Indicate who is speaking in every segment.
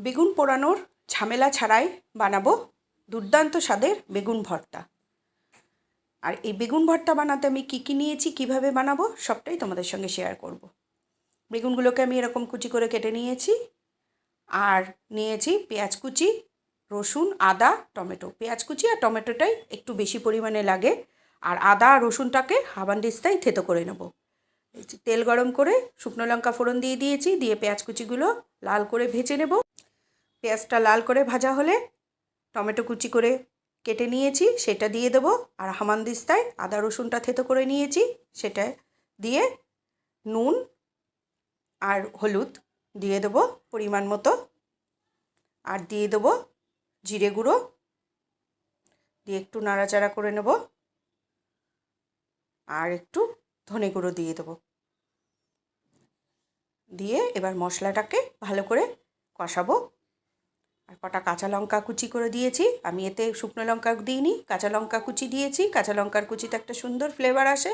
Speaker 1: বেগুন পোড়ানোর ঝামেলা ছাড়াই বানাবো দুর্দান্ত স্বাদের বেগুন ভর্তা। আর এই বেগুন ভর্তা বানাতে আমি কী নিয়েছি, কিভাবে বানাবো সবটাই তোমাদের সঙ্গে শেয়ার করব। বেগুনগুলোকে আমি এরকম কুচি করে কেটে নিয়েছি, আর নিয়েছি পেঁয়াজ কুচি, রসুন, আদা, টমেটো। পেঁয়াজ কুচি আর টমেটোটাই একটু বেশি পরিমাণে লাগে, আর আদা আর রসুনটাকে হামানদিস্তায় থেতো করে নেব। তেল গরম করে শুকনো লঙ্কা ফোড়ন দিয়ে দিয়েছি, দিয়ে পেঁয়াজ কুচিগুলো লাল করে ভেজে নেব। পেঁয়াজটা লাল করে ভাজা হলে টমেটো কুচি করে কেটে নিয়েছি সেটা দিয়ে দেবো, আর হামানদিস্তায় আদা রসুনটা থেতো করে নিয়েছি সেটা দিয়ে নুন আর হলুদ দিয়ে দেবো পরিমাণ মতো, আর দিয়ে দেবো জিরে গুঁড়ো, দিয়ে একটু নাড়াচাড়া করে নেব, আর একটু ধনে গুঁড়ো দিয়ে দেবো। দিয়ে এবার মশলাটাকে ভালো করে কষাবো। আর কটা কাঁচা লঙ্কা কুচি করে দিয়েছি, আমি এতে শুকনো লঙ্কা দিইনি, কাঁচা লঙ্কা কুচি দিয়েছি। কাঁচা লঙ্কার কুচিতে একটা সুন্দর ফ্লেভার আসে।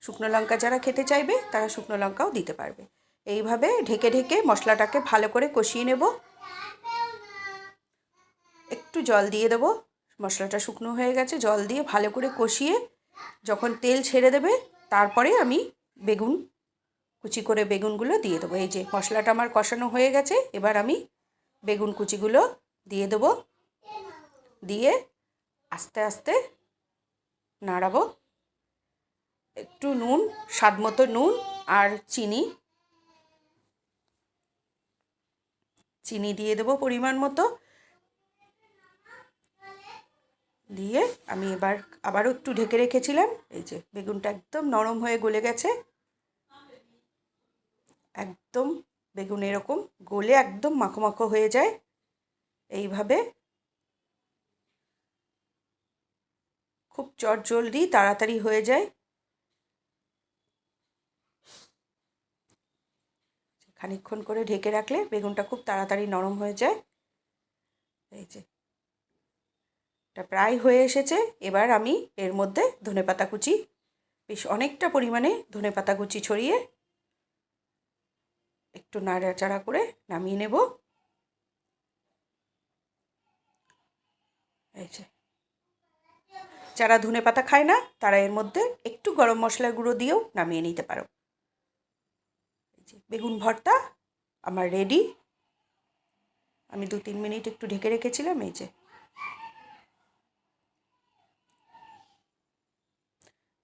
Speaker 1: শুকনো লঙ্কা যারা খেতে চাইবে তারা শুকনো লঙ্কাও দিতে পারবে। এইভাবে ঢেকে ঢেকে মশলাটাকে ভালো করে কষিয়ে নেব। একটু জল দিয়ে দেবো, মশলাটা শুকনো হয়ে গেছে, জল দিয়ে ভালো করে কষিয়ে যখন তেল ছেড়ে দেবে তারপরে আমি বেগুন কুচি করে বেগুনগুলো দিয়ে দেবো। এই যে মশলাটা আমার কষানো হয়ে গেছে, এবার আমি বেগুন কুচিগুলো দিয়ে দেবো, দিয়ে আস্তে আস্তে নাড়াবো। একটু নুন, স্বাদ মতো নুন আর চিনি দিয়ে দেবো পরিমাণ মতো। দিয়ে আমি এবার আবারও একটু ঢেকে রেখেছিলাম। এই যে বেগুনটা একদম নরম হয়ে গলে গেছে, একদম বেগুন এরকম গলে একদম মাখো মাখো হয়ে যায়। এইভাবে খুব চটজলদি তাড়াতাড়ি হয়ে যায়। খানিকক্ষণ করে ঢেকে রাখলে বেগুনটা খুব তাড়াতাড়ি নরম হয়ে যায়। এই যে এটা প্রায় হয়ে এসেছে। এবার আমি এর মধ্যে ধনেপাতা কুচি, বেশ অনেকটা পরিমাণে ধনেপাতা কুচি ছড়িয়ে একটু নাড়াচাড়া করে নামিয়ে নেব। এই যে যারা ধনেপাতা খায় না তারা এর মধ্যে একটু গরম মশলার গুঁড়ো দিয়েও নামিয়ে নিতে পারো। এই যে বেগুন ভর্তা আমার রেডি। আমি 2-3 মিনিট একটু ঢেকে রেখেছিলাম। এই যে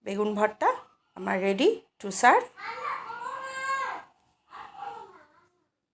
Speaker 1: বেগুন ভর্তা আমার রেডি টু সার্ভ।